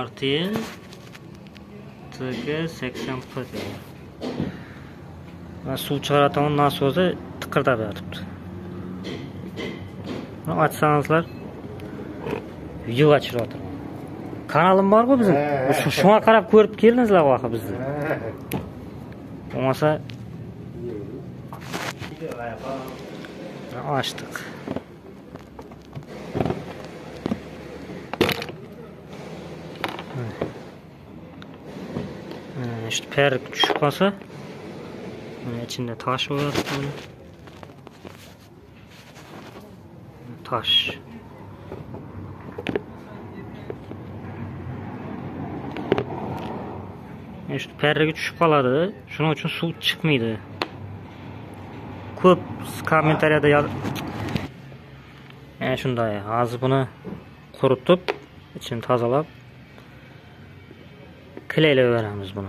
RTL TG80P deydi. Suv chiqaradigan nasosi tiqirlab yotibdi. Buni ochsangizlar video chiqaryapti. Kanalim bor-ku bizning. Shunga qarab ko'rib keldingizlar vaqti bizni. Bo'lmasa açtık. İşte perik düşüp kalsa içinde taş var. Taş. İşte perik düşüp kaladı. Şunun için su çıkmıyordu. Ko'p kommentariyada yozib. Shunday. Hozir buni quritib, ichini tozalab klaylayveramiz buni.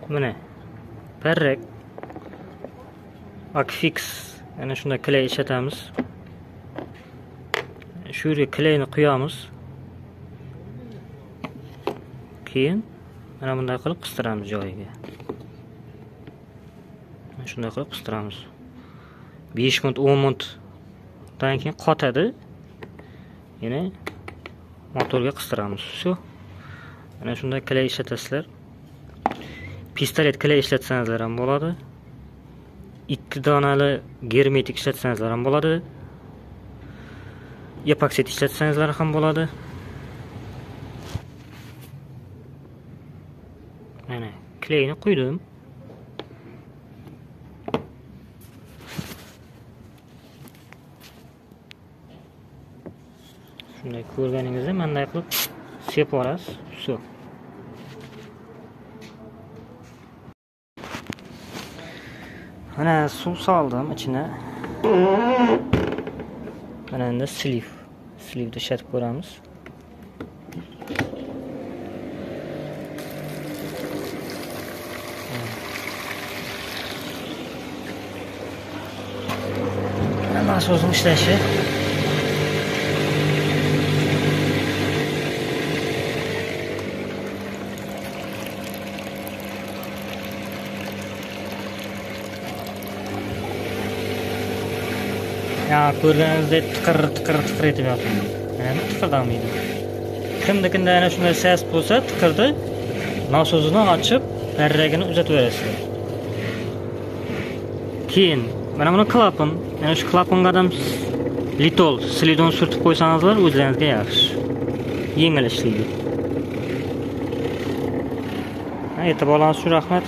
Mana parrak Akfix ana shunday klay ishlatamiz. Shu yerga klayni quyamiz. Keyin mana bunday qilib qistiramiz joyiga. Shunday qilib qistiramiz. 5 minut, 10 minutdan keyin qotadi. Yana motorga qistiramiz. Shu. Mana shunday klay ishlatasizlar. Pistolet klay ishlatsangizlar ham bo'ladi. 2 donali germetik ishlatsangizlar ham bo'ladi. Epoksit ishlatsangizlar ham bo'ladi. Mana klayni quydim. Shunday ko'rganingizda bunday qilib sepib olasiz. Shu. Mana suv soldim ichine. Mana endi slivni ishlatib ko'ramiz. Nasosning ishlashi. Ya ko'rganingizdek tiqir etib yotibdi. Mana tiqirdamaydi. Kimda ana shunday ses bo'lsa, tiqirdi, nasosini ochib, parragini uzatib berasiz. Keyin mana buni klapan, ana shu klapanga ham litol slidon surtib qo'ysangizlar, o'zlaringizga yaxshi. Yengil ishlaydi. E'tiborlaringiz uchun rahmat.